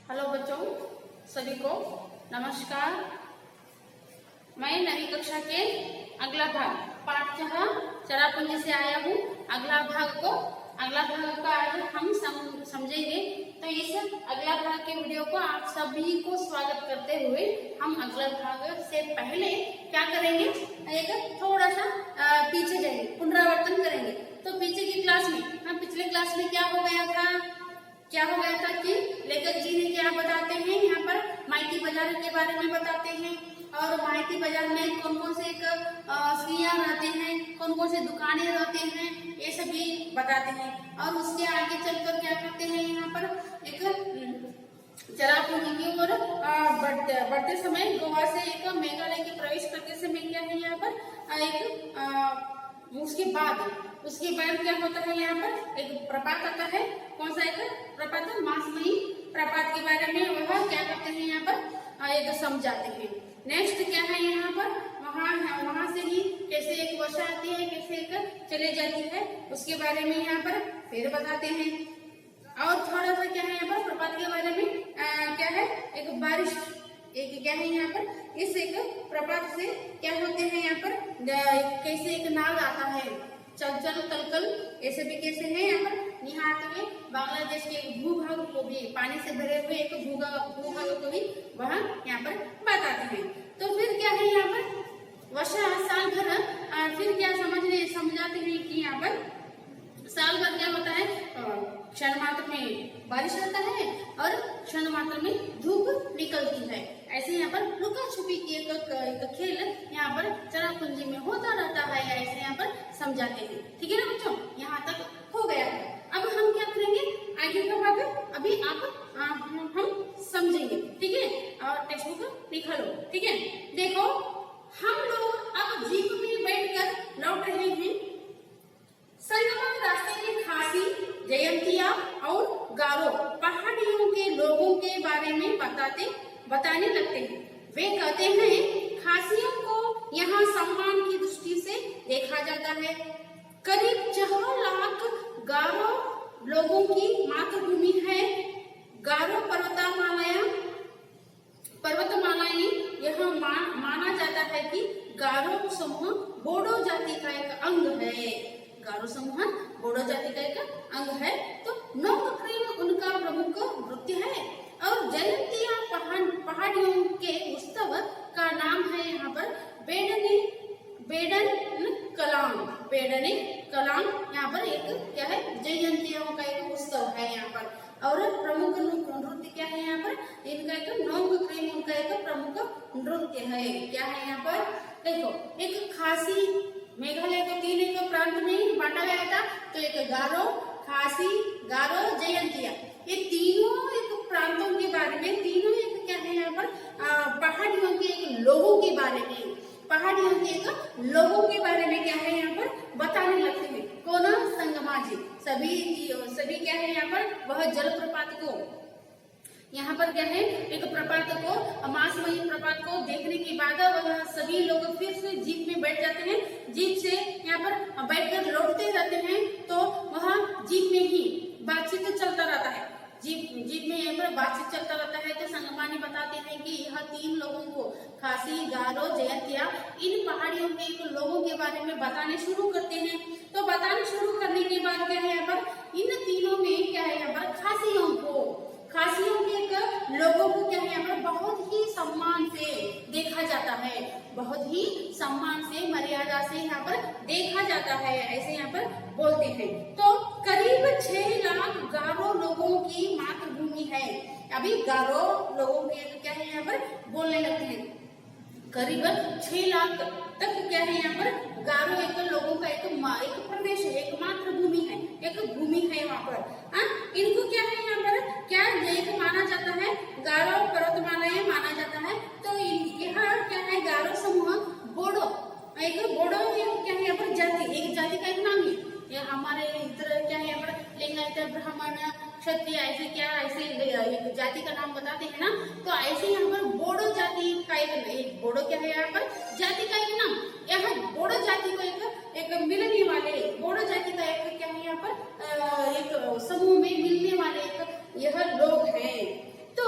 Hello बच्चों, सभी को नमस्कार। मैं नवी कक्षा के अगला भाग पाठ जहाँ चरापुंजी से आया हूँ। अगला भाग का आज हम समझेंगे। तो इस अगला भाग के वीडियो को आप सभी को स्वागत करते हुए हम अगला भाग से पहले क्या करेंगे, एक थोड़ा सा पीछे जाएंगे, पुनरावर्तन करेंगे। तो पीछे की क्लास में हम पिछले क्लास में क्या हो गया था कि लेखक जी ने क्या बताते हैं, यहाँ पर माइती बाजार के बारे में बताते हैं और माइती बाजार में कौन कौन से स्त्रियां रहते हैं, कौन कौन से दुकानें रहते हैं, ये सभी बताते हैं। और उसके आगे चलकर क्या करते हैं, यहाँ पर एक चरापुंजी की ओर बढ़ते समय गोवा से एक मेघालय के प्रवेश करते समय क्या है, यहाँ पर एक उसके बाद क्या होता है, यहाँ पर एक प्रपात आता है। कौन सा एक प्रपात? मासमई प्रपात के बारे में वह क्या करते हैं, यहाँ पर एक समझाते हैं। नेक्स्ट क्या है, यहाँ पर वहां से ही कैसे एक वर्षा आती है, कैसे एक चले जाती है, उसके बारे में यहाँ पर फिर बताते हैं। और थोड़ा सा क्या है, यहाँ पर प्रपात के बारे में क्या है, एक बारिश एक क्या है, यहाँ पर इस एक प्रपात से क्या होते हैं, यहाँ पर कैसे एक नाग आता है, चल चल तल कल, ऐसे भी कैसे है, यहाँ पर यहाँ आते हुए बांग्लादेश के भूभाग को भी, पानी से भरे हुए एक भूभाग को भी वहाँ यहाँ पर बताते हैं। तो फिर क्या है, यहाँ पर वर्षा साल भर फिर क्या समझाते हैं कि यहाँ पर साल भर क्या होता है, क्षण मात्र में बारिश आता है और क्षण मात्र में धूप निकलती है। ऐसे यहाँ पर लुका छुपी की एक खेल यहाँ पर चरापुंजी में होता रहता है, ऐसे यहाँ पर समझाते हैं। ठीक है ना बच्चों, यहाँ तक हो गया है। अब हम क्या करेंगे, आगे का भाग अभी हम समझेंगे। ठीक है, और टेक्स्ट बुक निकालो। ठीक है, देखो हम लोग अब जीप में बैठकर लौट रहे हैं। संगमम रास्ते में खासी, जयंतिया और गारो पहाड़ियों के लोगों के बारे में बताने लगते हैं। वे कहते हैं खासियों को यहाँ सम्मान की दृष्टि से देखा जाता है। करीब 4 लाख गारो लोगों की मातृभूमि है। गारो पर्वतमालाएं यह माना जाता है कि गारो समूह बोडो जाति का एक अंग है। गारो समूह बोडो जाति का एक अंग है। तो नोंगक्रीम उनका प्रमुख नृत्य है और जयंतिया पहाड़ियों के उत्सव का नाम है यहाँ पर बेडन कलाम। यहाँ पर एक क्या है, जयंतियों का एक उत्सव है यहाँ पर। और प्रमुख नृत्य क्या है, यहाँ पर इनका एक नोंगक्रीम उनका एक प्रमुख नृत्य है। क्या है यहाँ पर, देखो एक खासी, मेघालय को 3 एक प्रांत में बांटा गया था। तो एक गारो, खासी, गारो, जयंतिया, ये तीनों एक प्रांतों के बारे में, तीनों एक क्या है यहाँ पर पहाड़ियों के एक लोगों के बारे में, पहाड़ियों के एक लोगों के बारे में क्या है यहाँ पर बताने लगते हैं। कौन? संगमाजी। सभी क्या है यहाँ पर, वह जलप्रपात को यहाँ पर क्या है, एक प्रपात को, मासमई प्रपात को देखने के बाद वह सभी लोग फिर से जीप में बैठ जाते हैं। जीप से यहाँ पर बैठकर लौटते रहते हैं। तो वह जीप में ही बातचीत चलता रहता है। जीप में यहाँ पर बातचीत चलता रहता है। तो संगमानी बताते हैं कि यह 3 लोगों को, खासी, गारो, जयंतिया, इन पहाड़ियों के एक लोगों के बारे में बताने शुरू करते हैं। तो बताने शुरू करने के बाद क्या है, यहाँ पर इन तीनों में क्या है, यहाँ पर खासियों के एक लोगों को क्या है, यहाँ पर बहुत ही सम्मान से देखा जाता है, बहुत ही सम्मान से, मर्यादा से यहाँ पर देखा जाता है, ऐसे यहाँ पर बोलते हैं। तो करीब 6 लाख गारो लोगों की मातृभूमि है। अभी गारो लोगों के क्या है, यहाँ पर बोलने लगते हैं। करीब 6 लाख तक क्या है, यहाँ पर गारो एक लोगों का एक प्रदेश है, एक मातृभूमि है, एक भूमि है वहाँ पर। इनको क्या है, यहाँ पर क्या एक माना जाता है, गारो पर्वतमालाएं माना जाता है। तो यहाँ क्या है, गारो समूह बोडो क्या है, यहाँ पर जाति, एक जाति का एक नाम है। ये हमारे इधर क्या है, यहाँ पर लिंगायत, ब्राह्मण, क्षत्रिय, ऐसे एक जाति का नाम बताते हैं ना। तो ऐसे यहाँ पर बोडो जाति का एक बोडो क्या है, यहाँ पर जाति का एक नाम। यहाँ बोडो जाति को एक मिलने वाले, बोडो जाति का एक क्या है, यहाँ पर एक समूह में मिलने वाले एक यह लोग हैं। तो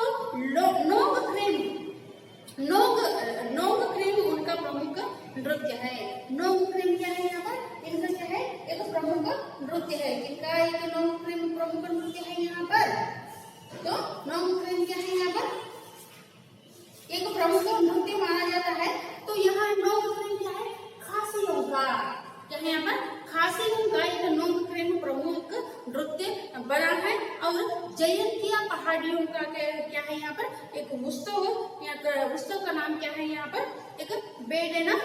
और जयंतिया पहाड़ियों का क्या है यहाँ पर एक उत्सव, उत्सव का नाम क्या है यहाँ पर, एक बेडेना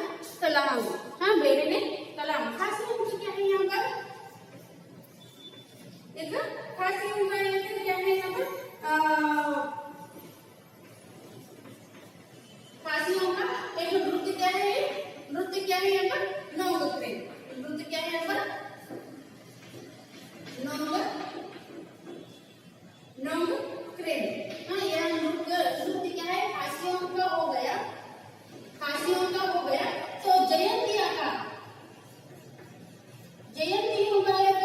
तलाव। हाँ, बेडेने तलाव। खासी उनकी क्या है यहाँ पर, एक खासी उनका क्या है यहाँ पर, खासियों का एक नृत्य क्या है, नृत्य क्या है यहाँ पर, नौगक्रेन। नृत्य क्या है यहाँ पर, नौगक्रेन। हाँ, यह नृत्य क्या है, खासियों का हो गया, खासियों का हो गया। तो जयंतिया का, जयंतियों का एक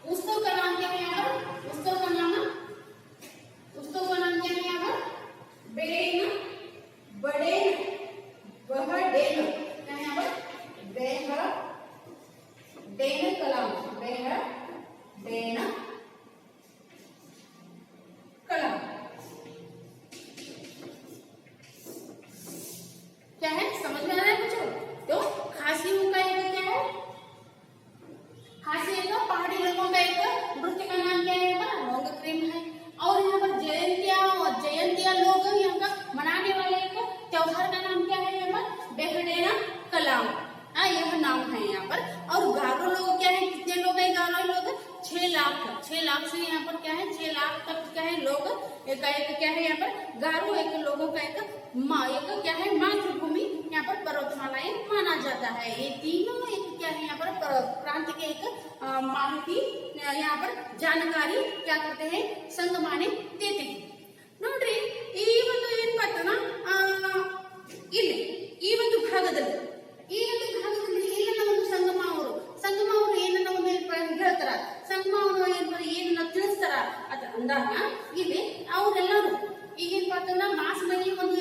उत्सव का नाम क्या है यहाँ पर, उत्सव का नाम क्या है यहाँ पर, बेडेन, बड़ेन, बहडेन, क्या है यहाँ पर, बेहडेन कलाम, बेहडेन कलाम। क्या है, समझ में आ रहा है बच्चों? तो खासियों का एक क्या है, खासी एक पहाड़ी इलाकों का एक नृत्य का नाम क्या है, नौगक्रेन है। और यहाँ पर जयंतिया लोग यहाँ का मनाने वाले एक त्योहार का नाम क्या है यहाँ पर, बेहडेना कलाम। हाँ, यह नाम है यहाँ पर। और गारो लोग क्या है, कितने लोग है गारो लोग, 6 लाख, 6 लाख से यहाँ पर क्या है, 6 लाख तक क्या है लोग, एक क्या है यहाँ पर गारो एक लोगों का एक क्या है मातृभूमि यहाँ पर पर्वतमालाएं माना जाता है। ये तीनों एक क्या है यहाँ पर प्रांत के एक माहिती यहाँ पर जानकारी क्या करते हैं, संगमाने देते हैं। ನೋಡ್ರಿ ಈ ಒಂದು ಏನ್ ಮಾಡ್ತಾನ ಇಲ್ಲಿ ಈ ಒಂದು ಭಾಗದಲ್ಲಿ ಇಲ್ಲಿನ ಒಂದು ಸಂಗಮ ಅವರು ಏನನ್ನ ಒಂದು ಹೇಳ್ತಾರ, ಸಂಗಮ ಅವರು ಏನನ್ನ ತಿಳಿಸ್ತಾರ ಅದ ಅಂದಾಗ ಇಲ್ಲಿ ಅವರೆಲ್ಲರೂ ಈಗೇನ್ ಮಾಡ್ತಾರ ಮಾಸ್ ಮನಿ ಒಂದು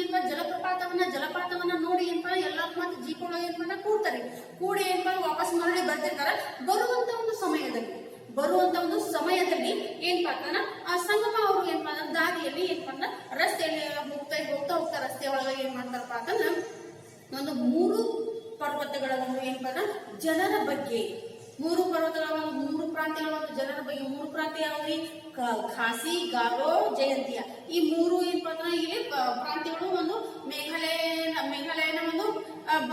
ಜಲಪಾತವನ್ನ ನೋಡಿ ಏನಪ್ಪ ಎಲ್ಲರೂ ಮತ್ತೆ ಜೀಪಗಳು ಏನ್ ಕೂಡ್ತಾರೆ, ಕೂಡಿ ಏನಪ್ಪ ವಾಪಸ್ ಮರಳಿ ಬರ್ತಿರ್ತಾರ. ಬರುವಂತ ಒಂದು ಸಮಯದಲ್ಲಿ ಏನ್ ಮಾಡ್ತಾನ ಆ ಸಂಗಮ ಅವರು ಏನ್ ಮಾಡ್ತಾರ ದಾರಿಯಲ್ಲಿ ಏನ್ ಮಾಡ್ತಾರ ರಸ್ತೆಯಲ್ಲಿ ಹೋಗ್ತಾ ರಸ್ತೆ ಒಳಗೆ ಏನ್ ಮಾಡ್ತಾರಪ್ಪ ಅಂತಂದ್ರ ಒಂದು 3 ಪರ್ವತಗಳ ಒಂದು ಏನ್ ಮಾಡ್ತಾರ ಜನರ ಬಗ್ಗೆ, 3 ಪರ್ವತಗಳ ಒಂದು 3 ಪ್ರಾಂತ್ಯಗಳ ಒಂದು ಜನರ ಬಗ್ಗೆ. 3 ಪ್ರಾಂತ್ಯ ಯಾವ್ದ್ರಿ, ಖಾಸಿ, ಗಾರೋ, ಜಯಂತಿಯ. ಈ 3 ಏನ್ ಮಾಡ್ತಾರ ಇಲ್ಲಿ ಪ್ರಾಂತ್ಯಗಳು ಒಂದು ಮೇಘಾಲಯನ ಒಂದು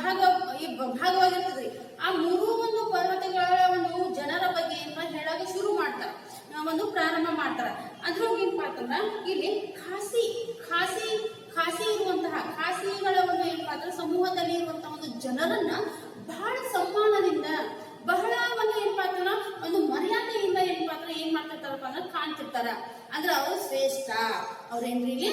ಭಾಗವಾಗಿರ್ತದ್ರಿ. ಆ 3 ಒಂದು ಪರ್ವತಗಳ ಒಂದು ಜನರ ಬಗ್ಗೆ ಏನ್ ಹೇಳಕ್ಕೆ ಶುರು ಮಾಡ್ತಾರ, ಒಂದು ಪ್ರಾರಂಭ ಮಾಡ್ತಾರ. ಅದ್ರೊಳಗೆ ಏನ್ ಮಾಡ್ತಾರ ಇಲ್ಲಿ ಖಾಸಿ ಇರುವಂತಹ ಖಾಸಿಗಳ ಒಂದು ಏನ್ ಮಾಡ್ತಾರ ಸಮೂಹದಲ್ಲಿ ಇರುವಂತಹ ಒಂದು ಜನರನ್ನ ಬಹಳ ಸಮ್ಮಾನದಿಂದ, ಬಹಳ ಒಂದು ಏನ್ ಮಾಡ್ತಾರ ಒಂದು ಮರ್ಯಾದೆಯಿಂದ ಏನ್ ಮಾಡ್ತಿರ್ತಾರಪ್ಪ ಅಂದ್ರೆ ಕಾಣ್ತಿರ್ತಾರ. ಅಂದ್ರೆ ಅವರು ಶ್ರೇಷ್ಠ, ಅವ್ರೇನ್ರಿ ಇಲ್ಲಿ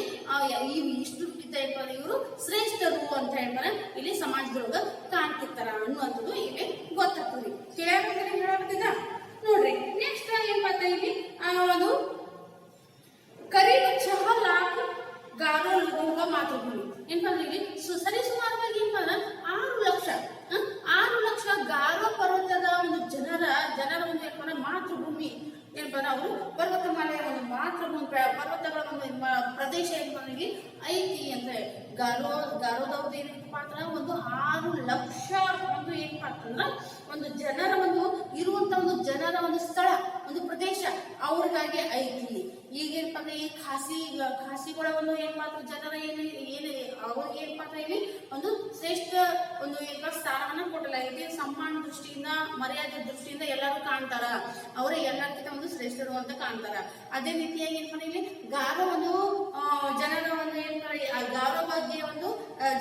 ಇಷ್ಟುಕ್ಕಿಂತ ಇವರು ಶ್ರೇಷ್ಠರು ಅಂತ ಹೇಳ್ತಾರೆ ಇಲ್ಲಿ ಸಮಾಜದೊಳಗ ಕಾಣ್ತಿರ್ತಾರ ಅನ್ನುವಂಥದ್ದು ಇಲ್ಲಿ ಗೊತ್ತಾಗ್ತದೆ. ಹೇಳಾಗ್ತದ ನೋಡ್ರಿ. ನೆಕ್ಸ್ಟ್ ಏನ್ ಮಾಡ್ತಾ ಇಲ್ಲಿ ಒಂದು ಕರೀಬ್ 6 लाख गारो लोगों का मातृभूमಿ ಏನಂದ್ರೆ ಇಲ್ಲಿ ಸರಿಸುಮಾರವಾಗಿ ಏನಂದ್ರೆ 6 ಲಕ್ಷ ಗಾರೋ ಪರ್ವತದ ಒಂದು ಜನರ ಒಂದು ಏನಂದ್ರೆ ಮಾತೃಭೂಮಿ ಏನಂದ್ರೆ ಅವರು ಪರ್ವತಮಾಲೆಯ ಒಂದು ಮಾತೃಭೂಮಿ ಪರ್ವತಗಳ ಒಂದು ಪ್ರದೇಶ ಏನಂದ್ರೆ ಐತಿ ಅಂತ ಗಾರೋದವ್ರದ್ದು ಏನಪ್ಪ ಅಂದ್ರೆ ಒಂದು 6 ಲಕ್ಷ ಒಂದು ಏನಪ್ಪ ಅಂತಂದ್ರ ಒಂದು ಜನರ ಒಂದು ಇರುವಂತ ಒಂದು ಜನರ ಒಂದು ಸ್ಥಳ, ಒಂದು ಪ್ರದೇಶ ಅವ್ರಿಗಾಗಿ ಐತಿ. ಈಗೇನಪ್ಪ ಅಂದ್ರೆ ಈ ಖಾಸಿಗಳ ಒಂದು ಏನ್ ಮಾಡ್ತಾರೆ ಜನರ ಅವ್ರಿಗೆ ಏನ್ ಮಾಡ್ತಾರೆ ಇಲ್ಲಿ ಒಂದು ಶ್ರೇಷ್ಠ ಒಂದು ಸ್ಥಾನವನ್ನ ಕೊಡಲಾಗಿದೆ. ಸಮ್ಮಾನ ದೃಷ್ಟಿಯಿಂದ, ಮರ್ಯಾದೆ ದೃಷ್ಟಿಯಿಂದ ಎಲ್ಲರೂ ಕಾಣ್ತಾರ, ಅವರೇ ಎಲ್ಲರಿಗಿಂತ ಒಂದು ಶ್ರೇಷ್ಠರು ಅಂತ ಕಾಣ್ತಾರ. ಅದೇ ರೀತಿಯಾಗಿ ಏನ್ ಮಾಡಿ ಇಲ್ಲಿ ಗಾರೋ ಒಂದು ಜನರ ಒಂದು ಏನ್ ಗಾರೋ ಬಗ್ಗೆ ಒಂದು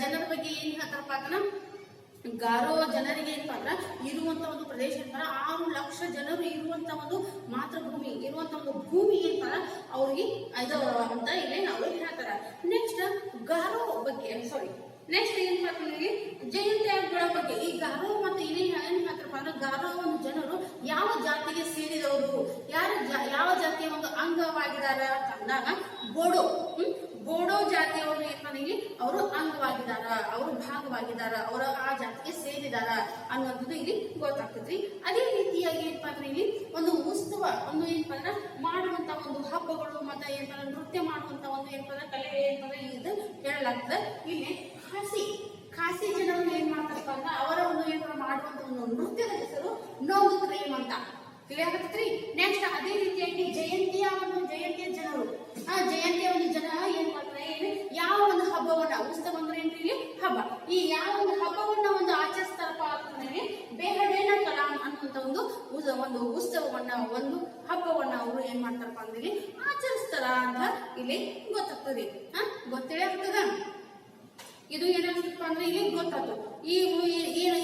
ಜನರ ಬಗ್ಗೆ ಏನ್ ಹೇಳ್ತಾರಪ್ಪ ಅಂತಂದ್ರ ಗಾರೋ ಜನರಿಗೆ ಏನಪ್ಪ ಅಂದ್ರ ಇರುವಂತ ಒಂದು ಪ್ರದೇಶ ಏನಪ್ಪ 6 ಲಕ್ಷ ಜನರು ಇರುವಂತ ಒಂದು ಮಾತೃಭೂಮಿ, ಇರುವಂತ ಒಂದು ಭೂಮಿ ಏನಪ್ಪ ಅವ್ರಿಗೆ ಇದು ಅಂತ ಇಲ್ಲಿ ಅವರು ಹೇಳ್ತಾರ. ನೆಕ್ಸ್ಟ್ ಗಾರೋ ಬಗ್ಗೆ ನೆಕ್ಸ್ಟ್ ಏನ್ ಮಾಡ್ತಾರೆ ಜಯಂತಿಗಳ ಬಗ್ಗೆ. ಈ ಗಾರೋ ಮತ್ತೆ ಇಲ್ಲಿ ಏನ್ ಹೇಳ್ತಾರಪ್ಪ ಅಂದ್ರೆ ಗಾರೋ ಒಂದು ಜನರು ಯಾವ ಜಾತಿಗೆ ಸೇರಿದವರು, ಯಾವ ಜಾತಿಯ ಒಂದು ಅಂಗವಾಗಿದ್ದಾರೆ ಅಂತ ಅಂದಾಗ ಬೋಡೋ ಜಾತಿಯವರು ಏನ್ಮಾಡಿಗೆ ಅವರು ಅಂಗವಾಗಿದ್ದಾರ, ಅವರು ಭಾಗವಾಗಿದ್ದಾರ, ಅವರು ಆ ಜಾತಿಗೆ ಸೇರಿದಾರ ಅನ್ನೋದು ಇಲ್ಲಿ ಗೊತ್ತಾಗ್ತದ್ರಿ. ಅದೇ ರೀತಿಯಾಗಿ ಏನಪ್ಪ ಅಂದ್ರೆ ಇಲ್ಲಿ ಒಂದು ಉತ್ಸವ ಒಂದು ಏನಪ್ಪ ಅಂದ್ರೆ ಮಾಡುವಂತ ಒಂದು ಹಬ್ಬಗಳು ಮತ್ತೆ ಏನಪ್ಪ ನೃತ್ಯ ಮಾಡುವಂತ ಒಂದು ಏನಪ್ಪ ಅಂದ್ರೆ ಕಲೆ ಏನಪ್ಪ ಇದು ಹೇಳಲಾಗ್ತದೆ. ಇಲ್ಲಿ ಖಾಸಿ ಜನರು ಏನ್ ಮಾಡ್ತಾರಪ್ಪ ಅಂದ್ರೆ ಅವರ ಒಂದು ಏನಪ್ಪ ಮಾಡುವಂತ ಒಂದು ನೃತ್ಯದ ಹೆಸರು ನೌಗಕ್ರೇನ್ ಅಂತ ತಿಳಿಯಾಕತ್ರಿ. ನೆಕ್ಸ್ಟ್ ಅದೇ ರೀತಿಯಾಗಿ ಜಯಂತಿ ಒಂದು ಉತ್ಸವವನ್ನ, ಒಂದು ಹಬ್ಬವನ್ನ ಅವರು ಏನ್ ಮಾಡ್ತಾರಪ್ಪ ಅಂದ್ರೆ ಇಲ್ಲಿ ಆಚರಿಸ್ತಾರ ಅಂತ ಇಲ್ಲಿ ಗೊತ್ತಾಗ್ತದೆ. ಗೊತ್ತೇ ಆಗ್ತದ. ಇದು ಏನಾಗ್ತದಪ್ಪ ಅಂದ್ರೆ ಇಲ್ಲಿ ಗೊತ್ತಾಯ್ತು. ಈ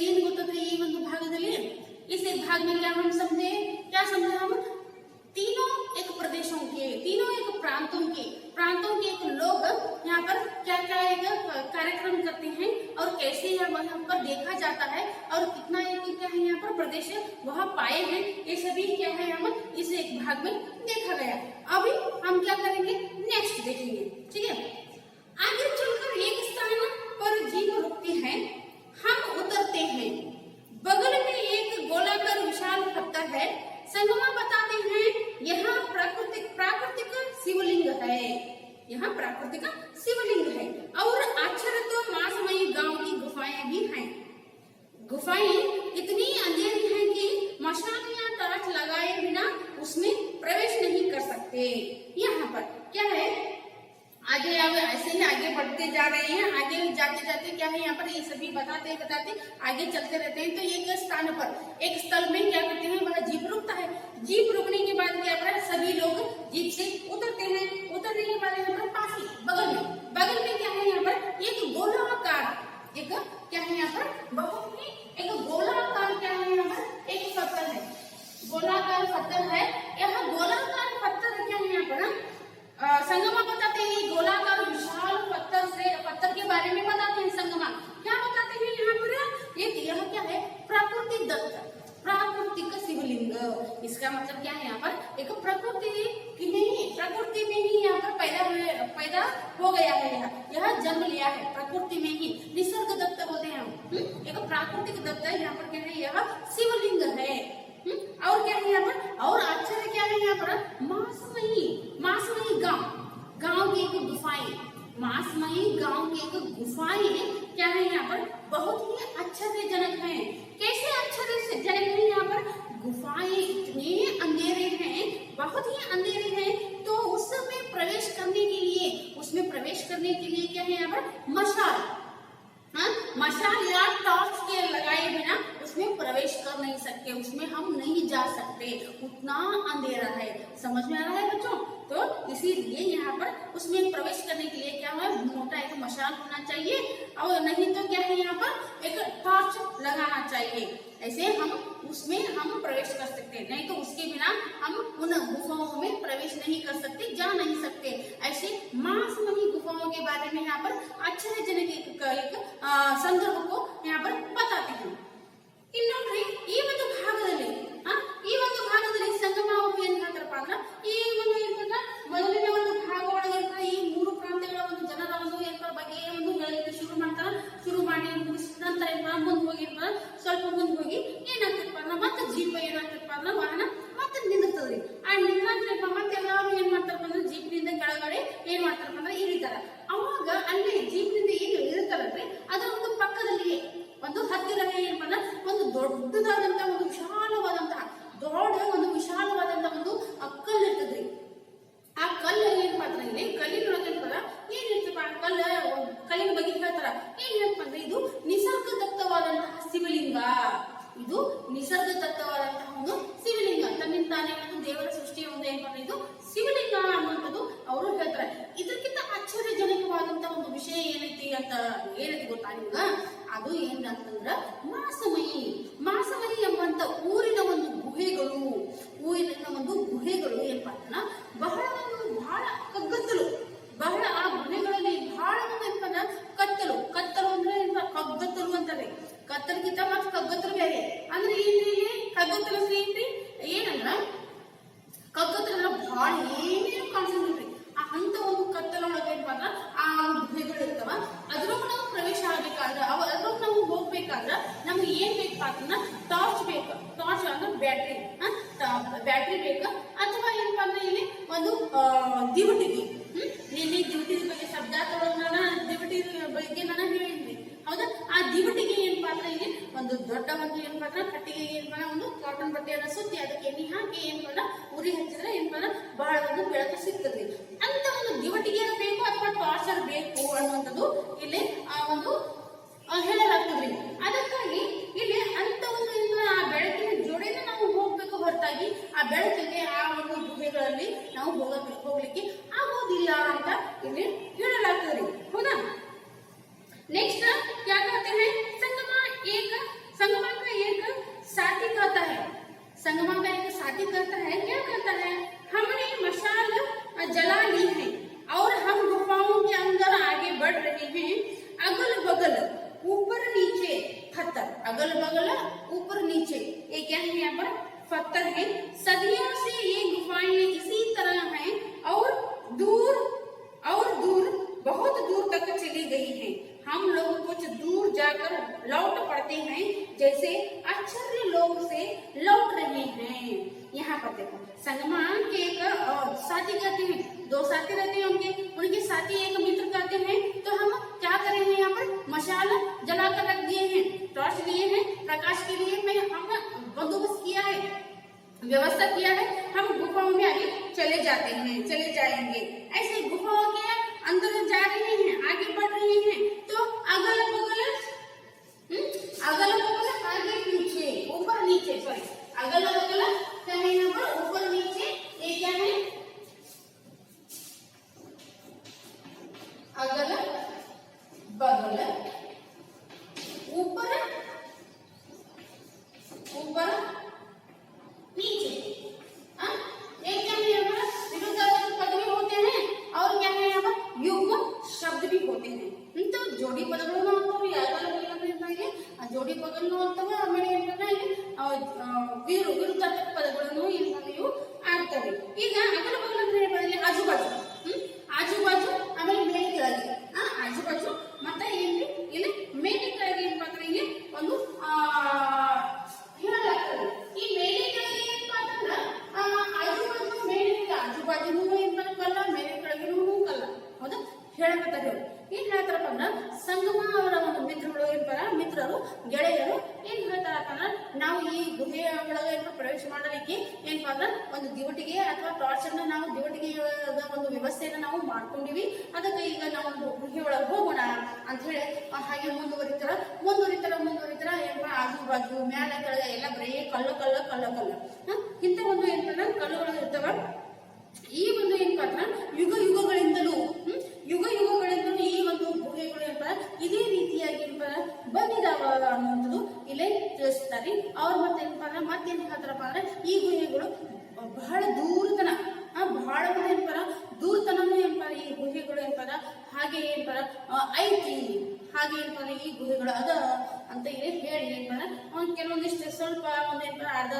ಏನ್ ಗೊತ್ತಾದ್ರೆ ಈ ಒಂದು ಭಾಗದಲ್ಲಿ इस एक भाग में क्या हम समझे, क्या समझे हम, तीनों एक प्रदेशों के, तीनों एक प्रांतों के एक लोग यहाँ पर क्या क्या एक कार्यक्रम करते हैं और कैसे यहाँ पर देखा जाता है और कितना एक क्या है यहाँ पर प्रदेश वहाँ पाए हैं, ये सभी क्या है हम इस एक भाग में देखा गया. अभी हम क्या करेंगे, नेक्स्ट देखेंगे. ठीक है, आगे चलकर एक स्थान पर जीप रुकती है, हम उतरते हैं, बगल में एक गोलाकार विशाल पत्थर है, संगमा बताते हैं यहाँ प्राकृतिक शिवलिंग है, यहाँ प्राकृतिक शिवलिंग है. और आश्चर्य तो मासमयी गांव की गुफाएं भी हैं. गुफाएं इतनी अंधेरी हैं कि मशाल या टॉर्च लगाए बिना उसमें प्रवेश नहीं कर सकते. यहाँ पर क्या है, आगे अब ऐसे ही आगे बढ़ते जा रहे हैं. आगे जाते जाते क्या है यहाँ पर ये सभी बताते आगे चलते रहते हैं. तो एक स्थान पर, एक स्थल में क्या करते हैं, वह जीप रुकता है. जीप रुकने के बाद क्या है, सभी लोग जीप से उतरते हैं. उतरने के बाद यहाँ पर पास ही बगल में क्या है यहाँ पर एक गोलाकार, एक क्या है यहाँ पर बहुत ही एक गोलाकार क्या है यहाँ पर एक पत्थर है, गोलाकार पत्थर है. यह गोलाकार पत्थर क्या है यहाँ पर संगमा बताते हैं. गोलाकार विशाल पत्थर के बारे में बताते हैं. संगमा क्या बताते हैं यहाँ पर, यह क्या है, प्राकृतिक शिवलिंग. इसका मतलब क्या है, यहाँ पर एक प्रकृति में ही यहाँ पर पैदा हो गया है. यह जन्म लिया है प्रकृति में ही, निसर्ग दत्त बोलते हैं हम. एक प्राकृतिक दत्त यहाँ पर क्या है, यह शिवलिंग है. और क्या है यहाँ पर, और आश्चर्य क्या है यहाँ पर, मासमयी गांव की एक गुफाएं, मासमयी गांव की एक गुफाएं क्या है यहाँ पर बहुत ही आश्चर्यजनक हैं. कैसे आश्चर्यजनक है, यहाँ पर गुफाएं इतने अंधेरे हैं, बहुत ही अंधेरे हैं. तो उसमें प्रवेश करने के लिए क्या है यहाँ पर मशाल या टॉर्च के लगाए बिना उसमें प्रवेश कर नहीं सकते, उसमें हम नहीं जा सकते, उतना अंधेरा है. समझ में आ रहा है बच्चों? तो इसीलिए यहाँ पर उसमें प्रवेश करने के लिए क्या है, मोटा एक मशाल होना चाहिए और नहीं तो क्या है यहाँ पर एक टॉर्च लगाना चाहिए. ऐसे हम उसमें हम प्रवेश कर सकते हैं, नहीं तो उसके बिना हम उन गुफाओं में प्रवेश नहीं कर सकते, जा नहीं सकते. ऐसे मासमयी गुफाओं के बारे में यहाँ पर आश्चर्यजनक एक संदर्भ को यहाँ पर बताते हैं. ಇನ್ನೊಂದ್ರಿ ಈ ಒಂದು ಭಾಗದಲ್ಲಿ ಸಂಗಮ ಅವರು ಏನ್ ಹೇಳ್ತಾರಪ್ಪ ಅಂದ್ರ, ಈ ಒಂದು ಏನಂದ್ರ ಮೊದಲಿನ ಒಂದು ಭಾಗ ಒಳಗೆ ಈ ಮೂರು ಪ್ರಾಂತ್ಯಗಳ ಒಂದು ಜನರ ಒಂದು ಏನರ ಬಗ್ಗೆ ಒಂದು ಹೇಳಲಿಕ್ಕೆ ಶುರು ಮಾಡಿ ಮುಗಿಸಿದ ನಂತರ ಮುಂದೆ ಹೋಗಿ ಸ್ವಲ್ಪ ಮುಂದೆ ಹೋಗಿ ಏನಾಗ್ತದಪ್ಪ ಅಂದ್ರ ಮತ್ತೆ ಜೀಪ ಏನಾಗ್ತದಪ್ಪ ಅಂದ್ರ ವಾಹನ ಮತ್ತೆ ನಿಂದಿರ್ತದ್ರಿ. ಆ ನಿಂದ್ರಪ್ಪ ಮತ್ತೆ ಎಲ್ಲಾರು ಏನ್ ಮಾಡ್ತಾರಪ್ಪ ಅಂದ್ರೆ ಜೀಪ್ನಿಂದ ಕೆಳಗಡೆ ಏನ್ ಮಾಡ್ತಾರಪ್ಪ ಅಂದ್ರೆ ಇಳಿತಾರ. ಅವಾಗ ಅಲ್ಲಿ ಜೀಪ್ನಿಂದ ಏನು ಇಳಿತಾರಲ್ರಿ ಅದರ ಒಂದು ಪಕ್ಕದಲ್ಲಿಯೇ ಒಂದು ಹತ್ತಿರ ಏನ್ ಬಂದ ಒಂದು ದೊಡ್ಡದಾದಂತಹ ಒಂದು ವಿಶಾಲವಾದಂತಹ ಒಂದು ಕಲ್ಲು ಇರ್ತದ್ರಿ. ಆ ಕಲ್ಲು ಏನ್ ಮಾಡ್ತಾರ, ಇಲ್ಲಿ ಕಲ್ಲಿನೊಳಗೆ ಏನಿರ್ತಪ್ಪ, ಕಲ್ಲಿನ ಬಗ್ಗೆ ಹೇಳ್ತಾರ. ಏನ್ ಹೇಳ್ತಪ್ಪ ಅಂದ್ರೆ ಇದು ನಿಸರ್ಗದತ್ತವಾದಂತಹ ಶಿವಲಿಂಗ, ಇದು ನಿಸರ್ಗದತ್ತವಾದಂತಹ ಒಂದು ಶಿವಲಿಂಗ, ತನ್ನಿಂದಾನೇ ಒಂದು ದೇವರ ಸೃಷ್ಟಿಯ ಒಂದು ಏನ್ ಮಾಡ್ತಾರೆ, ಇದು ಶಿವಲಿಂಗ ಅನ್ನುವಂಥದ್ದು ಅವರು ಹೇಳ್ತಾರೆ. ಇದಕ್ಕಿಂತ ಆಶ್ಚರ್ಯಜನಕವಾದಂತಹ ಒಂದು ವಿಷಯ ಏನೈತಿ ಗೊತ್ತಾ ನಿಮ್ಗ? ಅದು ಏನಂತಂದ್ರ ಮಾಸಮಯಿ ಎಂಬಂತ ಊರಿನ ಒಂದು ಗುಹೆಗಳು ಏನಪ್ಪಾ ಅಂತಂದ್ರ ಬಹಳ ಕಗ್ಗತ್ತಲು, ಬಹಳ ಆ ಗುಹೆಗಳಲ್ಲಿ ಬಹಳ ಒಂದು ಏನಪ್ಪಾ ಕತ್ತಲು ಅಂದ್ರೆ ಕಗ್ಗತ್ತಲು ಅಂತಾರೆ. ಕತ್ತಲಕ್ಕಿಂತ ಮತ್ತೆ ಕಗ್ಗತ್ತಲು ಬೇರೆ ಅಂದ್ರೆ ಇಲ್ಲಿ ಕಗ್ಗತ್ತಲು ಅಂದ್ರೆ ಏನಂದ್ರ ಕಗ್ಗತ್ತಲ ಬಹಳ ಏನೇನು ಕಾಣಿಸ್ರಿ. ಅಂತ ಒಂದು ಕತ್ತಲೊಳಗೆ ಏನಪ್ಪಾ ಅಂದ್ರ ಆ ಗುಹೆಗಳು ಇರ್ತಾವ. ಅದ್ರೊಳಗೆ ನಾವು ಪ್ರವೇಶ ಆಗ್ಬೇಕಾದ್ರ ಅದ್ರೊಳಗೆ ನಾವು ಹೋಗ್ಬೇಕಾದ್ರ ನಮ್ಗೆ ಏನ್ ಬೇಕಪ್ಪ ಅಂತಂದ್ರ ಟಾರ್ಚ್ ಬೇಕು. ಟಾರ್ಚ್ ಅಂದ್ರೆ ಬ್ಯಾಟ್ರಿ ಬೇಕು, ಅಥವಾ ಏನಪ್ಪಾ ಅಂದ್ರೆ ಇಲ್ಲಿ ಒಂದು ದಿವಟಿಗೆ. ಇಲ್ಲಿ ದಿವಟಿ ಬಗ್ಗೆ ಶಬ್ದಾರ್ಥಗಳನ್ನ ದಿವಟಿ ಬಗ್ಗೆ ನಾನು ಹೇಳಿದ್ವಿ ಹೌದಾ. ಆ ದಿವಟಿಗೆ ಏನಪ್ಪಾ ಅಂದ್ರೆ ಇಲ್ಲಿ ಒಂದು ದೊಡ್ಡ ಒಂದು ಏನಪ್ಪಾ ಅಂದ್ರೆ ಕಟ್ಟಿಗೆ ಏನಪ್ಪಾ ಒಂದು ಕಾಟನ್ ಬಟ್ಟೆಯನ್ನ ಸುತ್ತಿ ಅದಕ್ಕೆ ಎಣ್ಣೆ ಹಾಕಿ ಏನಪ್ಪಾ ಉರಿ ಹಚ್ಚಿದ್ರೆ ಏನಪ್ಪಾ ಬಹಳ ಒಂದು ಬೆಳಕು ಸಿಗ್ತದ್ರಿ. ಅಂತ ಒಂದು ದಿವಟಿಗೆ ಬೇಕು ಅಥವಾ ಟಾರ್ಚರ್ ಬೇಕು ಅನ್ನುವಂಥದ್ದು ಇಲ್ಲಿ ಆ ಒಂದು ಹೇಳಲಾಗ್ತದ್ರಿ. ಅದಕ್ಕಾಗಿ ಇಲ್ಲಿ ಅಂತ ಒಂದು ಆ ಬೆಳಕಿನ ಜೋಡಿನ ನಾವು ಹೋಗ್ಬೇಕು ಹೊರತಾಗಿ ಆ ಬೆಳಕಿಗೆ ಆ ಒಂದು ಗುಹೆಗಳಲ್ಲಿ ನಾವು ಹೋಗ್ಲಿಕ್ಕೆ ಆಗೋದಿಲ್ಲ ಅಂತ ಇಲ್ಲಿ ಹೇಳಲಾಗ್ತದೆ, ಹೌದಾ. नेक्स्ट क्या कहते हैं, संगमा का एक साथी कहता है, संगमा का एक साथी कहता है, क्या कहता है, हमने मशाल जला ली है और हम गुफाओं के अंदर आगे बढ़ रहे हैं, अगल बगल ऊपर नीचे पत्थर, अगल बगल ऊपर नीचे, ये क्या है, यहाँ पर पत्थर है, सदियों से ये गुफाएं इसी तरह हैं और दूर बहुत दूर तक चली गई हैं, हम लोग कुछ दूर जाकर लौट पड़ते हैं जैसे आश्चर्य लोग से लौट रहे हैं। यहाँ पर देखो संगमा के एक साथी कहते हैं, दो साथी रहते हैं उनके साथी एक मित्र कहते हैं, तो हम क्या करे हैं, यहाँ पर मशाल जलाकर रख दिए हैं, टॉर्च लिए हैं, प्रकाश के लिए हम बंदोबस्त किया है, व्यवस्था किया है, हम गुफाओं में आगे चले जाएंगे। ऐसे गुफाओं के अंदर जा रहे हैं, आगे बढ़ रहे हैं, तो अगल बगल आगे पीछे ऊपर नीचे, सॉरी अगल बगल क्या है, यहाँ पर ऊपर नीचे, ये क्या है, अगल बगल ऊपर नीचे, एक क्या है, यहाँ पर विरुद्धार्थक पद भी होते हैं और क्या है, यहाँ पर युग्म शब्द भी होते हैं। तो जोड़ी ಪದಗಳನ್ನು ಅಂತವೆ ಯಾವಾಗಲೂ ಏನಾಗ್ತದೆ, ಜೋಡಿ ಪದಗಳನ್ನು ಅಂತವೆ, ಆಮೇಲೆ ಏನಂದ್ರೆ ವಿರುದ್ಧಾರ್ಥಕ ಪದಗಳನ್ನು ಇವು ಆಗ್ತವೆ। ಈಗ ಅಗಲ ಬಗಲ ಅಂದ್ರೆ ಏನಂದ್ರೆ ಆಜು ಬಾಜು ಆಮೇಲೆ ಮೇಲೆ ಕೆಳಗೆ, ಆಜು ಬಾಜು ಮತ್ತೆ ಏನ್ರಿ ಇಲ್ಲಿ ಮೇಲೆ ಕೆಳಗೆ ಏನ್ ಮಾಡ್ತಾರೆ, ಇಲ್ಲಿ ಒಂದು ಹೇಳಲಾಗ್ತದೆ। ಈ ಮೇಲೆ ಕೆಳಗೆ ಏನಪ್ಪಾ ಅಂತಂದ್ರೆ ಆಜು ಬಾಜುನು ಏನ್ ಕಲ್ಲ, ಮೇಲೆ ಕೆಳಗೆನೂ ಕಲ್ಲ, ಹೌದಾ, ಹೇಳಕತ್ತಾರೆ। ಏನ್ ಹೇಳ್ತಾರಪ್ಪ ಅಂದ್ರ ಸಂಗಮ ಅವರ ಒಂದು ಮಿತ್ರರು ಗೆಳೆಯರು ಏನ್ ಹೇಳ್ತಾರಪ್ಪ ಅಂದ್ರ, ನಾವು ಈ ಗುಹೆಯ ಒಳಗೆ ಪ್ರವೇಶ ಮಾಡಲಿಕ್ಕೆ ಏನಪ್ಪಾ ಅಂದ್ರ ಒಂದು ದಿವಟಿಗೆ ಅಥವಾ ಟಾರ್ಚ್ ಅನ್ನ ನಾವು ದಿವಟಿಗೆ ಒಂದು ವ್ಯವಸ್ಥೆಯನ್ನ ನಾವು ಮಾಡ್ಕೊಂಡಿವಿ, ಅದಕ್ಕೆ ಈಗ ನಾವು ಗುಹೆ ಒಳಗೆ ಹೋಗೋಣ ಅಂತ ಹೇಳಿ ಹಾಗೆ ಮುಂದುವರಿತಾರ ಏನಪ್ಪಾ ಆಜು ಬಾಜು ಮ್ಯಾಲ ಕೆಳಗೆ ಎಲ್ಲ ಬರೀ ಕಲ್ಲು ಇಂಥ ಒಂದು ಏನಪ್ಪ ಕಲ್ಲುಗಳು ಇರ್ತಾವ। ಈ ಒಂದು ಏನಪ್ಪಾ ಅಂದ್ರ ಯುಗಗಳಿಂದಲೂ ಈ ಒಂದು ಗುಹೆಗಳು ಏನಪ್ಪ ಇದೇ ರೀತಿಯಾಗಿ ಬಂದಿದಾವ ಅನ್ನುವಂಥದ್ದು ಇಲ್ಲೇ ತಿಳಿಸ್ತಾರೆ ಅವ್ರು। ಮತ್ತೇನ್ ಹೇಳ್ತಾರಪ್ಪ ಅಂದ್ರೆ ಈ ಗುಹೆಗಳು ಬಹಳ ದೂರತನ ದೂರತನೂ ಏನಪ್ಪ ಈ ಗುಹೆಗಳು ಏನಪ್ಪ ಹಾಗೆ ಏನಪ್ಪ ಐತಿ, ಹಾಗೆ ಏನಪ್ಪ ಈ ಗುಹೆಗಳು ಅದ ಅಂತ ಇಲ್ಲಿ ಹೇಳಿ ಏನಪ್ಪ ಕೆಲವೊಂದಿಷ್ಟು ಸ್ವಲ್ಪ ಒಂದೇನಪ್ಪ ಅರ್ಧ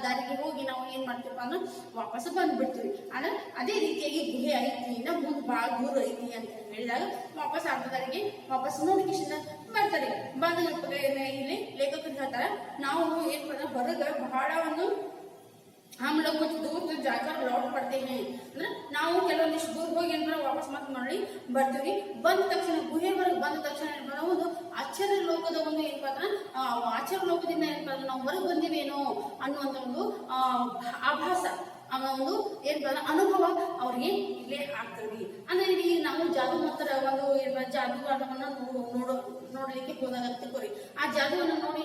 ದಾರಿಗೆ ಹೋಗಿ ನಾವು ಏನ್ ಮಾಡ್ತೀವಪ್ಪ ಅಂದ್ರೆ ವಾಪಸ್ ಬಂದ್ಬಿಡ್ತೀವಿ। ಆದ್ರೆ ಅದೇ ರೀತಿಯಾಗಿ ಗುಹೆ ಐತಿ, ಇನ್ನ ಮುಂದೆ ಬಹಳ ದೂರ ಐತಿ ಅಂತ ಹೇಳಿದಾಗ ವಾಪಸ್ ಅರ್ಧ ದಾರಿಗೆ ವಾಪಸ್ ನೋಡಿಕಿಸಿಂದ ಬರ್ತಾರೆ। ಬಂದ ಇಲ್ಲಿ ಲೇಖಕರು ಹೇಳ್ತಾರೆ, ನಾವು ಏನ್ ಹೊರಗ ಬಹಳ ಒಂದು हम लोग कुछ दूर जाकर लौट पड़ते हैं, ಅಂದ್ರೆ ನಾವು ಕೆಲವೊಂದಿಷ್ಟು ದೂರ ಹೋಗಿ ವಾಪಸ್ ಮತ್ತೆ ಮಾಡಿ ಬರ್ತೀವಿ। ಬಂದ ತಕ್ಷಣ ಗುಹೆ ಹೊರಗೆ ಬಂದ ತಕ್ಷಣ ಒಂದು ಆಶ್ಚರ್ಯ ಲೋಕದ ಒಂದು ಏನಪ್ಪ ಅಂದ್ರೆ ಆಶ್ಚರ್ಯ ಲೋಕದಿಂದ ಏನಪ್ಪ ನಾವು ಹೊರಗೆ ಬಂದಿವೇನೋ ಅನ್ನುವಂತ ಒಂದು ಆಭಾಸ, ಒಂದು ಏನಪ್ಪ ಅನುಭವ ಅವ್ರಿಗೆ ಇಲ್ಲೇ ಆಗ್ತದೆ। ಅಂದ್ರೆ ಈಗ ನಾವು ಜಾದು ಮಾತ್ರ ಒಂದು ಜಾದುಗಾರವನ್ನ ನೋಡ್ಲಿಕ್ಕೆ ಹೋದಾಗ ತಿಳ್ಕೊರಿ, ಆ ಜಾದುವನ್ನ ನೋಡಿ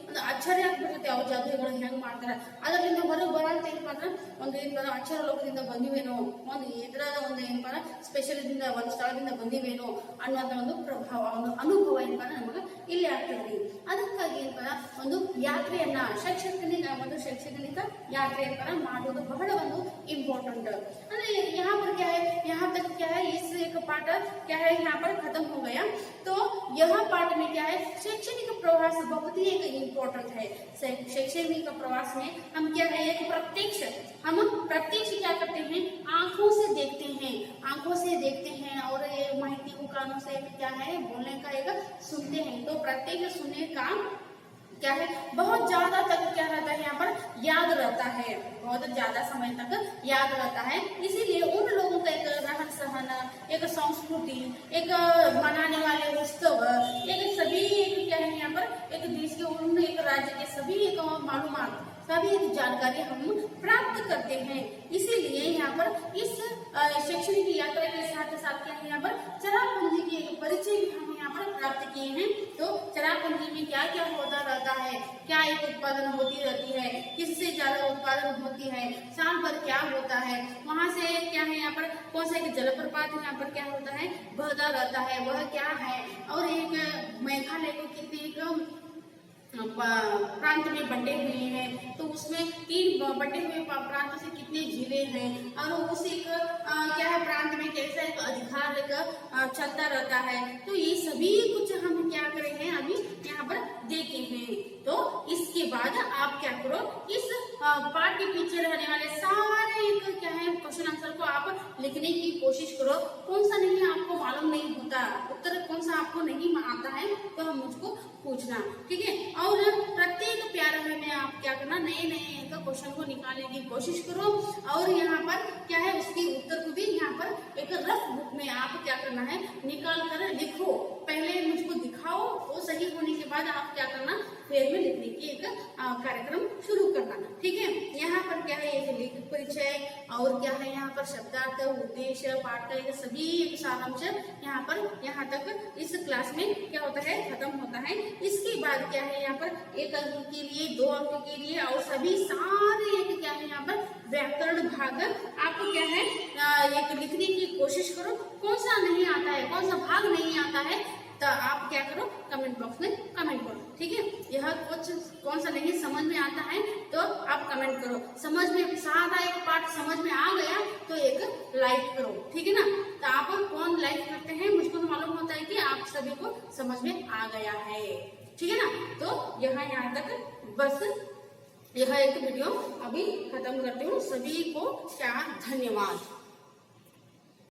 ಒಂದು ಆಶ್ಚರ್ಯ ಆಗ್ಬಿಡುತ್ತೆ, ಅವ್ರ ಜಾದುಗಳನ್ನು ಹೆಂಗ್ ಮಾಡ್ತಾರೆ, ಅದರಿಂದ ಹೊರಗೆ ಬರಂತ ಏನಪ್ಪ ಅಂದ್ರೆ ಒಂದು ಏನಪ್ಪ ಆಶ್ಚರ್ಯ ಲೋಕದಿಂದ ಬಂದಿವೇನೋ, ಒಂದು ಎದುರಾದ ಒಂದು ಏನಪ್ಪ ಸ್ಪೆಷಲಿಂದ ಒಂದು ಸ್ಥಳದಿಂದ ಬಂದಿವೇನೋ ಅನ್ನುವಂತ ಒಂದು ಪ್ರಭಾವ, ಒಂದು ಅನುಭವ ಏನಪ್ಪ ನಮಗೆ ಇಲ್ಲಿ ಆಗ್ತದೆ। ಅದಕ್ಕಾಗಿ ಏನಪ್ಪ ಒಂದು ಯಾತ್ರೆಯನ್ನ ಶೈಕ್ಷಣಿಕ ಯಾತ್ರೆ ಏನಪ್ಪ ಮಾಡೋದು ಬಹಳ ಒಂದು इम्पोर्टेंट। ಅಂದ್ರೆ यहाँ तक क्या है, इस एक पाठ क्या है यहाँ पर खत्म हो गया। तो यह पाठ में क्या है, शैक्षणिक प्रवास बहुत ही एक इम्पोर्टेंट है। शैक्षणिक प्रवास में हम क्या है, एक प्रत्यक्ष क्या करते हैं, आंखों से देखते हैं और ये माहिती को कानों से क्या है बोलने का एक सुनते हैं। तो प्रत्यक्ष सुनने का क्या है बहुत ज्यादा तक क्या रहता है, यहाँ पर याद रहता है, बहुत ज्यादा समय तक याद रहता है। इसीलिए उन लोगों का एक रहन सहन, एक संस्कृति, एक मनाने वाले उत्सव, एक सभी एक क्या है यहाँ पर एक देश के उन एक राज्य के सभी एक मालूमात, सभी एक जानकारी हम प्राप्त करते हैं। इसीलिए यहाँ पर इस शैक्षणिक यात्रा के साथ क्या है, यहाँ पर चरापूंजी की एक परिचय भी हम यहाँ पर प्राप्त किए हैं। तो चरापूंजी में क्या क्या होता रहता है, क्या एक उत्पादन होती रहती है, किससे ज्यादा उत्पादन होती है, साल भर क्या होता है, वहां से क्या है यहाँ पर कौन सा एक जलप्रपात यहाँ पर क्या होता है बहता रहता है, वह क्या है, और एक मेघालय को कितने एक प्रांत में बंटे हुए हैं, तो उसमें 3 बंटे हुए प्रांतों से कितने जिले हैं, और उस एक क्या है प्रांत में कैसा एक अधिकार चलता रहता है। तो ये सभी कुछ हम क्या करेंगे अभी यहाँ पर देखे हैं। तो इसके बाद आप क्या करो, इस पाठ के पीछे रहने वाले सारे एक क्या है क्वेश्चन आंसर को आप लिखने की कोशिश करो। कौन सा नहीं आपको मालूम नहीं होता, उत्तर कौन सा आपको नहीं आता है, तो हम मुझको पूछना, ठीक है। और प्रत्येक पैराग्राफ में आप क्या करना, नए नए क्वेश्चन को निकालने की कोशिश करो, और यहाँ पर क्या है उसके उत्तर को भी यहाँ पर एक रफ बुक में आप क्या करना है निकाल कर लिखो। पहले मुझको दिखाओ, वो सही होने के बाद आप क्या करना फिर में लिखने की एक कार्यक्रम शुरू करना, ठीक है। यहाँ पर क्या है एक लेखक परिचय, और क्या है यहाँ पर शब्दार्थ, उद्देश्य, पाठ का एक सभी एक सारांश यहाँ पर यहाँ तक इस क्लास में क्या होता है खत्म होता है। इसके बाद क्या है यहाँ पर 1 अंक के लिए, 2 अंक के लिए, और सभी सारे एक क्या है यहाँ पर व्याकरण भाग आपको क्या है एक लिखने की कोशिश करो। कौन सा नहीं आता है, कौन सा भाग नहीं आता है, तो आप क्या करो कमेंट बॉक्स में कमेंट करो, ठीक है। यह कुछ कौन सा नहीं समझ में आता है तो आप कमेंट करो। समझ में सारा एक पार्ट समझ में आ गया तो एक लाइक करो, ठीक है ना। तो आप कौन लाइक करते हैं मुझको तो मालूम होता है कि आप सभी को समझ में आ गया है, ठीक है ना। तो यहाँ तक बस यह एक वीडियो अभी खत्म करती हूँ। सभी को क्या धन्यवाद।